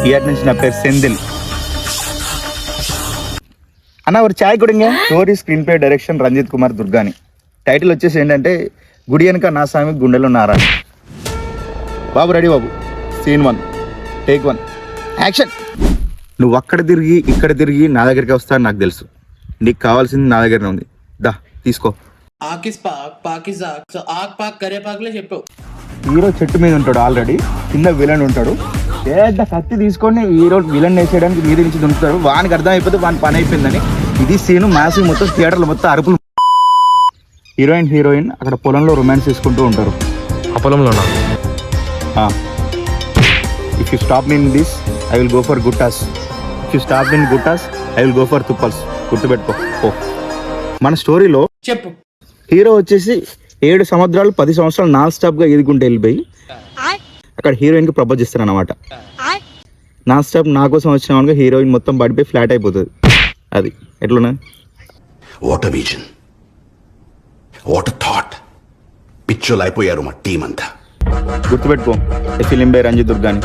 Year నుంచి నా పేరు సెందిల్ అన్న. ఒక చాయ్ కుడింగా. Story screenplay direction Ranjith Kumar Durgani. Title వచ్చేసి ఏంటంటే గుడి వెనక నా స్వామి గుండెలో నారా. బాబు రెడీ బాబు. Scene 1 take 1 action. నువ్వు అక్కడ తిరిగి ఇక్కడ తిరిగి నా దగ్గరికి వస్తా నాకు తెలుసు. నీకు కావాల్సింది నా దగ్గరనే ఉంది. దా తీసుకో. హీరో చెట్టు మీద ఉంటాడు ఆల్రెడీ. కింద విలన్ ఉంటాడు. పెద్ద కత్తి తీసుకొని హీరో విలన్ వేసేయడానికి మీద నుంచి దుంకుతాడు. వానికి అర్థం అయిపోతే వాని పని అయిపోయిందని. ఇది సీను మ్యాసివ్. మొత్తం థియేటర్లో మొత్తం అరుపులు. హీరోయిన్ అక్కడ పొలంలో రొమాన్స్ చేసుకుంటూ ఉంటారు. ఆ పొలంలోనా? If you stop me in this I will go for గుట్టాస్. ఇఫ్ యూ స్టాప్ ఇన్ గుట్టాస్ ఐ విల్ గో ఫర్ తుప్పల్స్. గుర్తుపెట్టుకో. మన స్టోరీలో చెప్పు. హీరో వచ్చేసి 7 సంవత్సరాలు 10 సంవత్సరాలు నాన్ స్టాప్ గా ఎదుగుంటే వెళ్ళిపోయి అక్కడ హీరోయిన్ కి ప్రపోజ్ చేస్తారు అన్నమాట. నాన్ స్టాప్ నా కోసం వచ్చిన హీరోయిన్ మొత్తం పడిపోయి ఫ్లాట్ అయిపోతుంది. అది ఎట్లున్నా వాట్ విజన్, వాట్ థాట్. పిచ్చోలు అయిపోయారు మా టీం అంతా. గుర్తుపెట్టుకో. Film by Ranjith దుర్గాని.